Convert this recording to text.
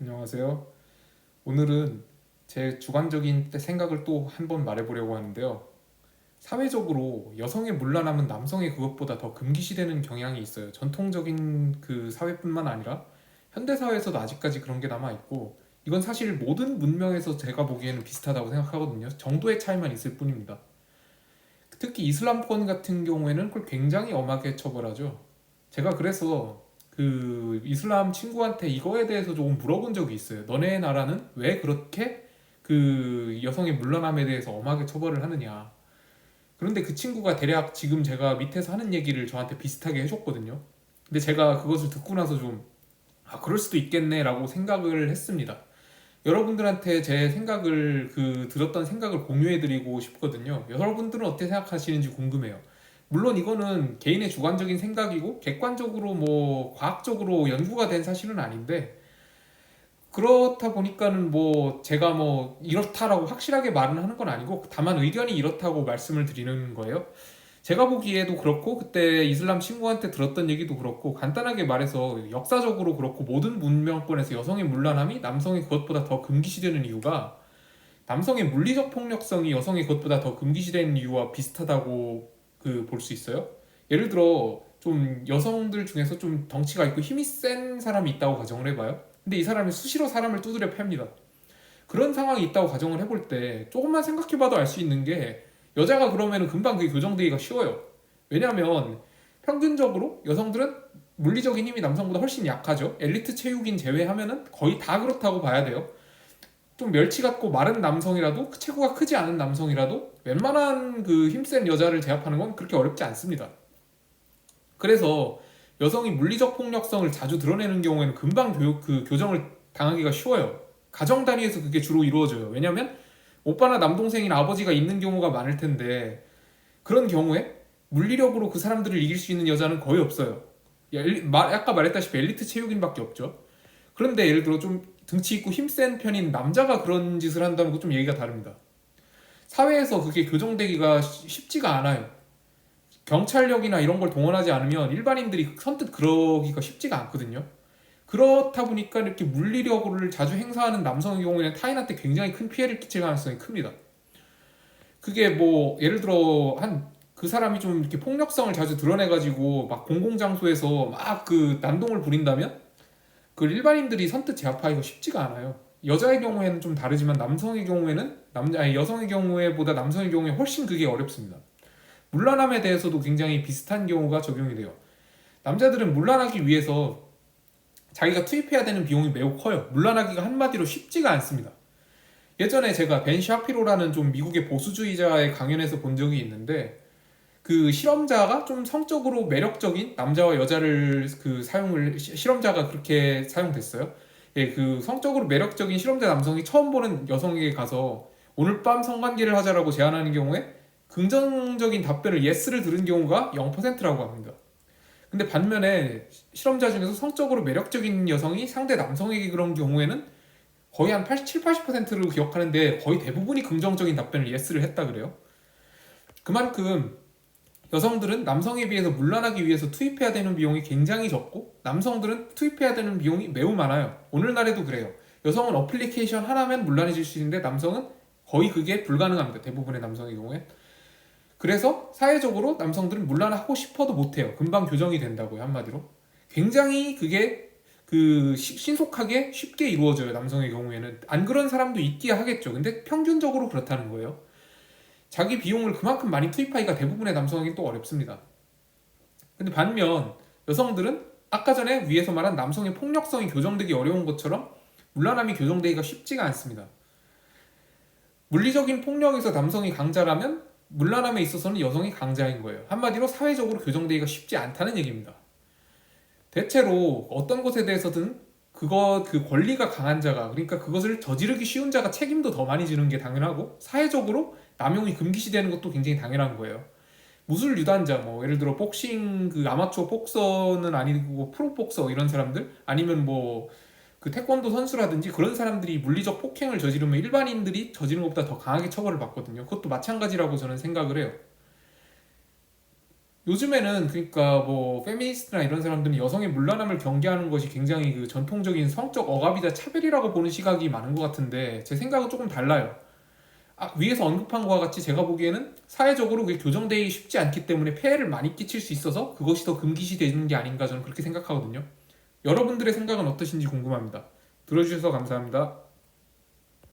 안녕하세요. 오늘은 제 주관적인 생각을 또 한 번 말해보려고 하는데요. 사회적으로 여성의 문란함은 남성의 그것보다 더 금기시되는 경향이 있어요. 전통적인 그 사회뿐만 아니라 현대사회에서도 아직까지 그런 게 남아있고, 이건 사실 모든 문명에서 제가 보기에는 비슷하다고 생각하거든요. 정도의 차이만 있을 뿐입니다. 특히 이슬람권 같은 경우에는 그걸 굉장히 엄하게 처벌하죠. 제가 그래서 그 이슬람 친구한테 이거에 대해서 조금 물어본 적이 있어요. 너네 나라는 왜 그렇게 그 여성의 물러남에 대해서 엄하게 처벌을 하느냐. 그런데 그 친구가 대략 지금 제가 밑에서 하는 얘기를 저한테 비슷하게 해줬거든요. 근데 제가 그것을 듣고 나서 좀, 그럴 수도 있겠네라고 생각을 했습니다. 여러분들한테 제 생각을 들었던 생각을 공유해드리고 싶거든요. 여러분들은 어떻게 생각하시는지 궁금해요. 물론 이거는 개인의 주관적인 생각이고 객관적으로 뭐 과학적으로 연구가 된 사실은 아닌데, 그렇다 보니까는 뭐 제가 뭐 이렇다라고 확실하게 말은 하는 건 아니고 다만 의견이 이렇다고 말씀을 드리는 거예요. 제가 보기에도 그렇고 그때 이슬람 친구한테 들었던 얘기도 그렇고, 간단하게 말해서 역사적으로 그렇고 모든 문명권에서 여성의 문란함이 남성의 그것보다 더 금기시되는 이유가, 남성의 물리적 폭력성이 여성의 그것보다 더 금기시되는 이유와 비슷하다고 볼 수 있어요. 예를 들어 좀 여성들 중에서 좀 덩치가 있고 힘이 센 사람이 있다고 가정을 해봐요. 근데 이 사람이 수시로 사람을 두드려 팹니다. 그런 상황이 있다고 가정을 해볼 때 조금만 생각해봐도 알 수 있는 게, 여자가 그러면 금방 그게 교정되기가 쉬워요. 왜냐하면 평균적으로 여성들은 물리적인 힘이 남성보다 훨씬 약하죠. 엘리트 체육인 제외하면은 거의 다 그렇다고 봐야 돼요. 좀 멸치 같고 마른 남성이라도, 체구가 크지 않은 남성이라도 웬만한 그 힘센 여자를 제압하는 건 그렇게 어렵지 않습니다. 그래서 여성이 물리적 폭력성을 자주 드러내는 경우에는 금방 교정을 당하기가 쉬워요. 가정 단위에서 그게 주로 이루어져요. 왜냐면 오빠나 남동생이나 아버지가 있는 경우가 많을 텐데, 그런 경우에 물리력으로 그 사람들을 이길 수 있는 여자는 거의 없어요. 아까 말했다시피 엘리트 체육인밖에 없죠. 그런데 예를 들어 좀 등치 있고 힘센 편인 남자가 그런 짓을 한다는 건 좀 얘기가 다릅니다. 사회에서 그게 교정되기가 쉽지가 않아요. 경찰력이나 이런 걸 동원하지 않으면 일반인들이 선뜻 그러기가 쉽지가 않거든요. 그렇다 보니까 이렇게 물리력을 자주 행사하는 남성의 경우에는 타인한테 굉장히 큰 피해를 끼칠 가능성이 큽니다. 그게 뭐 예를 들어 한 그 사람이 좀 이렇게 폭력성을 자주 드러내가지고 막 공공장소에서 막 그 난동을 부린다면 그 일반인들이 선뜻 제압하기가 쉽지가 않아요. 여자의 경우에는 좀 다르지만 남성의 경우에는 여성의 경우에보다 남성의 경우에 훨씬 그게 어렵습니다. 물란함에 대해서도 굉장히 비슷한 경우가 적용이 돼요. 남자들은 물란하기 위해서 자기가 투입해야 되는 비용이 매우 커요. 물란하기가 한마디로 쉽지가 않습니다. 예전에 제가 벤 샤피로라는 좀 미국의 보수주의자의 강연에서 본 적이 있는데, 그 실험자가 좀 성적으로 매력적인 남자와 여자를 실험자가 그렇게 사용됐어요. 예, 그 성적으로 매력적인 실험자 남성이 처음 보는 여성에게 가서 오늘 밤 성관계를 하자라고 제안하는 경우에 긍정적인 답변을 예스를 들은 경우가 0%라고 합니다. 근데 반면에 실험자 중에서 성적으로 매력적인 여성이 상대 남성에게 그런 경우에는 거의 한 87, 80%를 기억하는데 거의 대부분이 긍정적인 답변을 예스를 했다 그래요. 그만큼 여성들은 남성에 비해서 물란하기 위해서 투입해야 되는 비용이 굉장히 적고, 남성들은 투입해야 되는 비용이 매우 많아요. 오늘날에도 그래요. 여성은 어플리케이션 하나면 물란해질 수 있는데 남성은 거의 그게 불가능합니다. 대부분의 남성의 경우에. 그래서 사회적으로 남성들은 물란하고 싶어도 못해요. 금방 교정이 된다고요, 한마디로. 굉장히 그게 신속하게 쉽게 이루어져요, 남성의 경우에는. 안 그런 사람도 있기야 하겠죠. 근데 평균적으로 그렇다는 거예요. 자기 비용을 그만큼 많이 투입하기가 대부분의 남성에게 또 어렵습니다. 근데 반면 여성들은 아까 전에 위에서 말한 남성의 폭력성이 교정되기 어려운 것처럼 물란함이 교정되기가 쉽지가 않습니다. 물리적인 폭력에서 남성이 강자라면 물란함에 있어서는 여성이 강자인 거예요. 한마디로 사회적으로 교정되기가 쉽지 않다는 얘기입니다. 대체로 어떤 것에 대해서든 그 권리가 강한 자가, 그러니까 그것을 저지르기 쉬운 자가 책임도 더 많이 지는 게 당연하고, 사회적으로 남용이 금기시되는 것도 굉장히 당연한 거예요. 무술 유단자, 뭐 예를 들어 복싱 그 아마추어 복서는 아니고 프로 복서 이런 사람들, 아니면 뭐 그 태권도 선수라든지 그런 사람들이 물리적 폭행을 저지르면 일반인들이 저지르는 것보다 더 강하게 처벌을 받거든요. 그것도 마찬가지라고 저는 생각을 해요. 요즘에는 그러니까 뭐 페미니스트나 이런 사람들은 여성의 문란함을 경계하는 것이 굉장히 그 전통적인 성적 억압이자 차별이라고 보는 시각이 많은 것 같은데 제 생각은 조금 달라요. 위에서 언급한 것과 같이 제가 보기에는 사회적으로 그게 교정되기 쉽지 않기 때문에 폐해를 많이 끼칠 수 있어서 그것이 더 금기시 되는 게 아닌가 저는 그렇게 생각하거든요. 여러분들의 생각은 어떠신지 궁금합니다. 들어주셔서 감사합니다.